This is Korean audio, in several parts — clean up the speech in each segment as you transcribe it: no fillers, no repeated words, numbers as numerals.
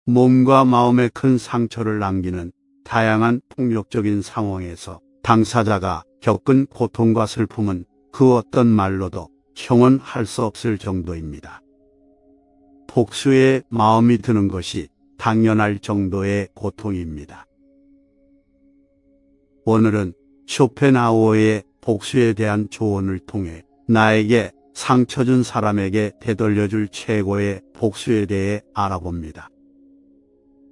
몸과 마음에 큰 상처를 남기는 다양한 폭력적인 상황에서 당사자가 겪은 고통과 슬픔은 그 어떤 말로도 형언할 수 없을 정도입니다. 복수의 마음이 드는 것이 당연할 정도의 고통입니다. 오늘은 쇼펜하우어의 복수에 대한 조언을 통해 나에게 상처 준 사람에게 되돌려줄 최고의 복수에 대해 알아봅니다.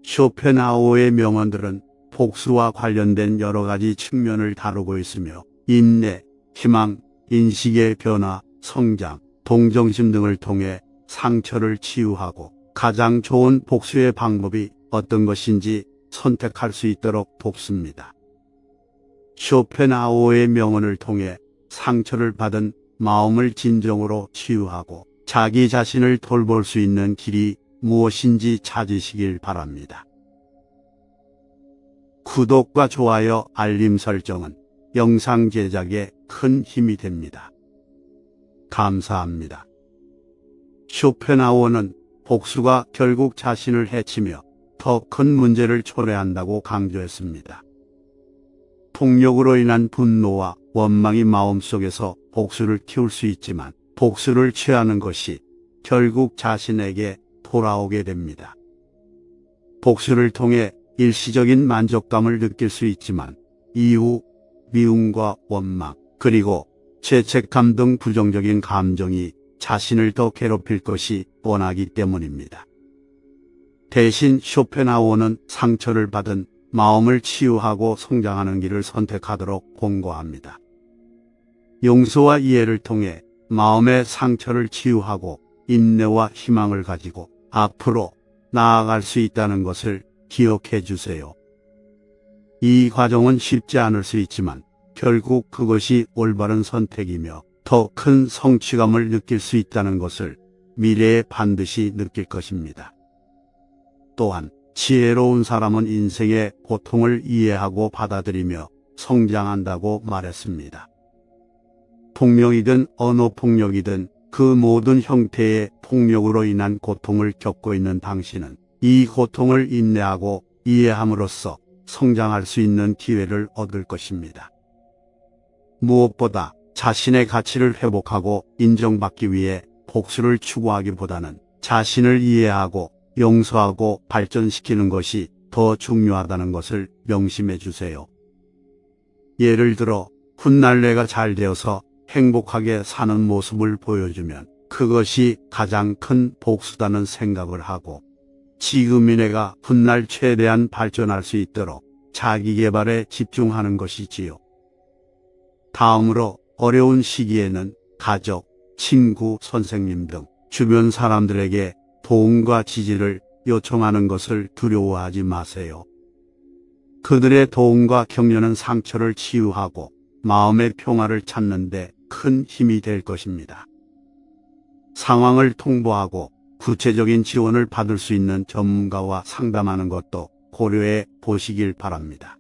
쇼펜하우어의 명언들은 복수와 관련된 여러 가지 측면을 다루고 있으며 인내, 희망, 인식의 변화, 성장, 동정심 등을 통해 상처를 치유하고 가장 좋은 복수의 방법이 어떤 것인지 선택할 수 있도록 돕습니다. 쇼펜하우어의 명언을 통해 상처를 받은 마음을 진정으로 치유하고 자기 자신을 돌볼 수 있는 길이 무엇인지 찾으시길 바랍니다. 구독과 좋아요, 알림 설정은 영상 제작에 큰 힘이 됩니다. 감사합니다. 쇼펜하우어는 복수가 결국 자신을 해치며 더 큰 문제를 초래한다고 강조했습니다. 폭력으로 인한 분노와 원망이 마음속에서 복수를 키울 수 있지만 복수를 취하는 것이 결국 자신에게 돌아오게 됩니다. 복수를 통해 일시적인 만족감을 느낄 수 있지만 이후 미움과 원망 그리고 죄책감 등 부정적인 감정이 자신을 더 괴롭힐 것이 뻔하기 때문입니다. 대신 쇼펜하우어는 상처를 받은 마음을 치유하고 성장하는 길을 선택하도록 권고합니다. 용서와 이해를 통해 마음의 상처를 치유하고 인내와 희망을 가지고 앞으로 나아갈 수 있다는 것을 기억해 주세요. 이 과정은 쉽지 않을 수 있지만 결국 그것이 올바른 선택이며 더 큰 성취감을 느낄 수 있다는 것을 미래에 반드시 느낄 것입니다. 또한 지혜로운 사람은 인생의 고통을 이해하고 받아들이며 성장한다고 말했습니다. 폭력이든 언어폭력이든 그 모든 형태의 폭력으로 인한 고통을 겪고 있는 당신은 이 고통을 인내하고 이해함으로써 성장할 수 있는 기회를 얻을 것입니다. 무엇보다 자신의 가치를 회복하고 인정받기 위해 복수를 추구하기보다는 자신을 이해하고 용서하고 발전시키는 것이 더 중요하다는 것을 명심해 주세요. 예를 들어 훗날 내가 잘 되어서 행복하게 사는 모습을 보여주면 그것이 가장 큰 복수다는 생각을 하고 지금의 내가 훗날 최대한 발전할 수 있도록 자기개발에 집중하는 것이지요. 다음으로 어려운 시기에는 가족, 친구, 선생님 등 주변 사람들에게 도움과 지지를 요청하는 것을 두려워하지 마세요. 그들의 도움과 격려는 상처를 치유하고 마음의 평화를 찾는 데 큰 힘이 될 것입니다. 상황을 통보하고 구체적인 지원을 받을 수 있는 전문가와 상담하는 것도 고려해 보시길 바랍니다.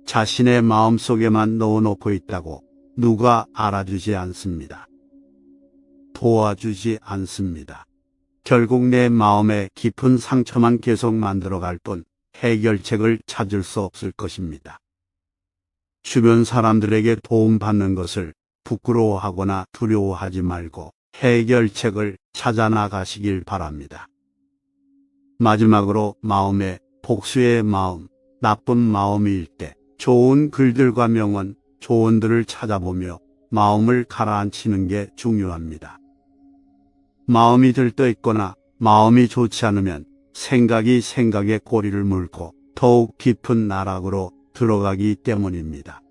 자신의 마음속에만 넣어놓고 있다고 누가 알아주지 않습니다. 도와주지 않습니다. 결국 내 마음의 깊은 상처만 계속 만들어갈 뿐 해결책을 찾을 수 없을 것입니다. 주변 사람들에게 도움받는 것을 부끄러워하거나 두려워하지 말고 해결책을 찾아 나가시길 바랍니다. 마지막으로 마음의 복수의 마음, 나쁜 마음일 때 좋은 글들과 명언, 조언들을 찾아보며 마음을 가라앉히는 게 중요합니다. 마음이 들떠있거나 마음이 좋지 않으면 생각이 생각에 꼬리를 물고 더욱 깊은 나락으로 들어가기 때문입니다.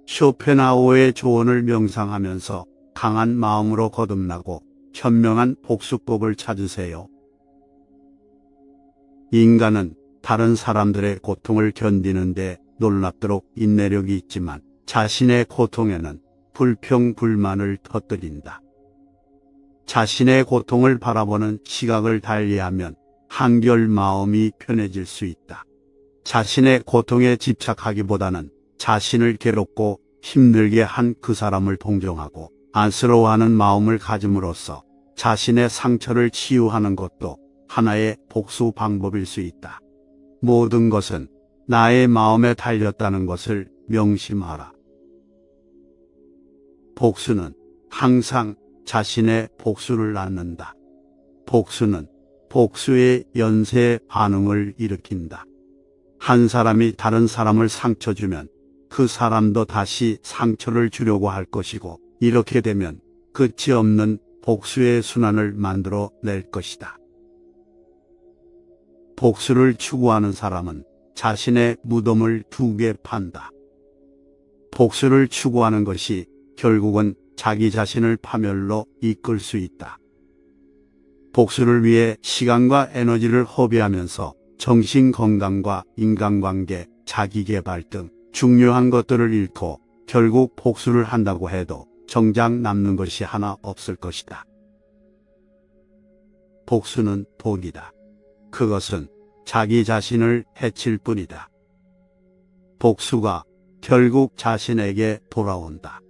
쇼펜하우어의 조언을 명상하면서 강한 마음으로 거듭나고 현명한 복수법을 찾으세요. 인간은 다른 사람들의 고통을 견디는데 놀랍도록 인내력이 있지만 자신의 고통에는 불평, 불만을 터뜨린다. 자신의 고통을 바라보는 시각을 달리하면 한결 마음이 편해질 수 있다. 자신의 고통에 집착하기보다는 자신을 괴롭고 힘들게 한 그 사람을 동정하고 안쓰러워하는 마음을 가짐으로써 자신의 상처를 치유하는 것도 하나의 복수 방법일 수 있다. 모든 것은 나의 마음에 달렸다는 것을 명심하라. 복수는 항상 자신의 복수를 낳는다. 복수는 복수의 연쇄 반응을 일으킨다. 한 사람이 다른 사람을 상처 주면 그 사람도 다시 상처를 주려고 할 것이고, 이렇게 되면 끝이 없는 복수의 순환을 만들어 낼 것이다. 복수를 추구하는 사람은 자신의 무덤을 2개 판다. 복수를 추구하는 것이 결국은 자기 자신을 파멸로 이끌 수 있다. 복수를 위해 시간과 에너지를 허비하면서 정신 건강과 인간관계, 자기개발 등 중요한 것들을 잃고 결국 복수를 한다고 해도 정작 남는 것이 하나 없을 것이다. 복수는 독이다. 그것은 자기 자신을 해칠 뿐이다. 복수가 결국 자신에게 돌아온다.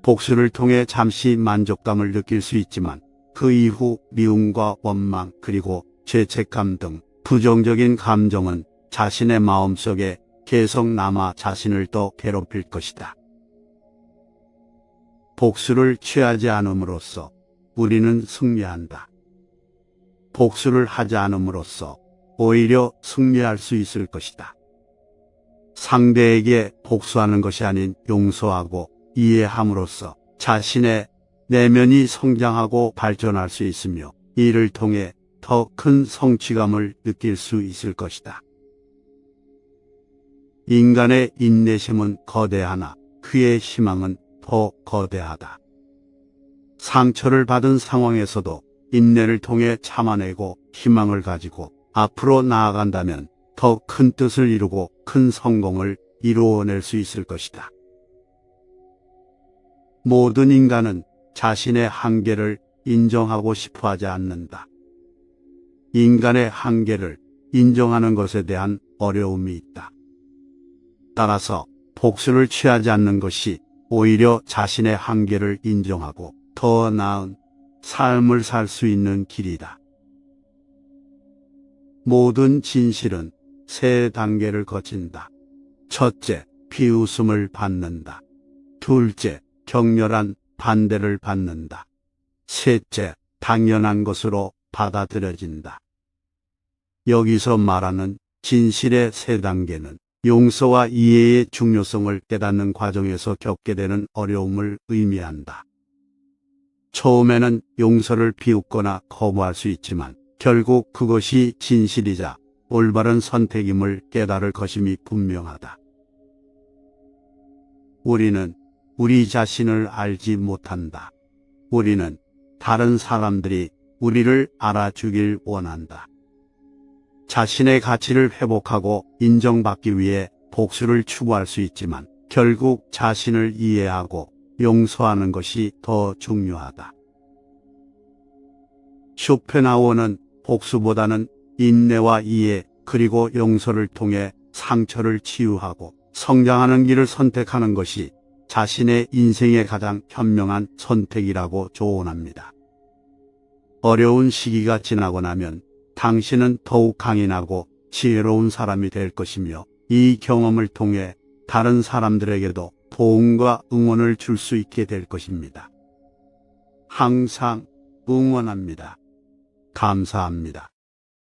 복수를 통해 잠시 만족감을 느낄 수 있지만 그 이후 미움과 원망 그리고 죄책감 등 부정적인 감정은 자신의 마음속에 계속 남아 자신을 더 괴롭힐 것이다. 복수를 취하지 않음으로써 우리는 승리한다. 복수를 하지 않음으로써 오히려 승리할 수 있을 것이다. 상대에게 복수하는 것이 아닌 용서하고 이해함으로써 자신의 내면이 성장하고 발전할 수 있으며, 이를 통해 더 큰 성취감을 느낄 수 있을 것이다. 인간의 인내심은 거대하나 그의 희망은 더 거대하다. 상처를 받은 상황에서도 인내를 통해 참아내고 희망을 가지고 앞으로 나아간다면 더 큰 뜻을 이루고 큰 성공을 이루어낼 수 있을 것이다. 모든 인간은 자신의 한계를 인정하고 싶어 하지 않는다. 인간의 한계를 인정하는 것에 대한 어려움이 있다. 따라서 복수를 취하지 않는 것이 오히려 자신의 한계를 인정하고 더 나은 삶을 살 수 있는 길이다. 모든 진실은 3단계를 거친다. 첫째, 비웃음을 받는다. 둘째, 격렬한 반대를 받는다. 셋째, 당연한 것으로 받아들여진다. 여기서 말하는 진실의 3단계는 용서와 이해의 중요성을 깨닫는 과정에서 겪게 되는 어려움을 의미한다. 처음에는 용서를 비웃거나 거부할 수 있지만 결국 그것이 진실이자 올바른 선택임을 깨달을 것임이 분명하다. 우리는 우리 자신을 알지 못한다. 우리는 다른 사람들이 우리를 알아주길 원한다. 자신의 가치를 회복하고 인정받기 위해 복수를 추구할 수 있지만 결국 자신을 이해하고 용서하는 것이 더 중요하다. 쇼펜하우어는 복수보다는 인내와 이해 그리고 용서를 통해 상처를 치유하고 성장하는 길을 선택하는 것이 자신의 인생의 가장 현명한 선택이라고 조언합니다. 어려운 시기가 지나고 나면 당신은 더욱 강인하고 지혜로운 사람이 될 것이며, 이 경험을 통해 다른 사람들에게도 도움과 응원을 줄 수 있게 될 것입니다. 항상 응원합니다. 감사합니다.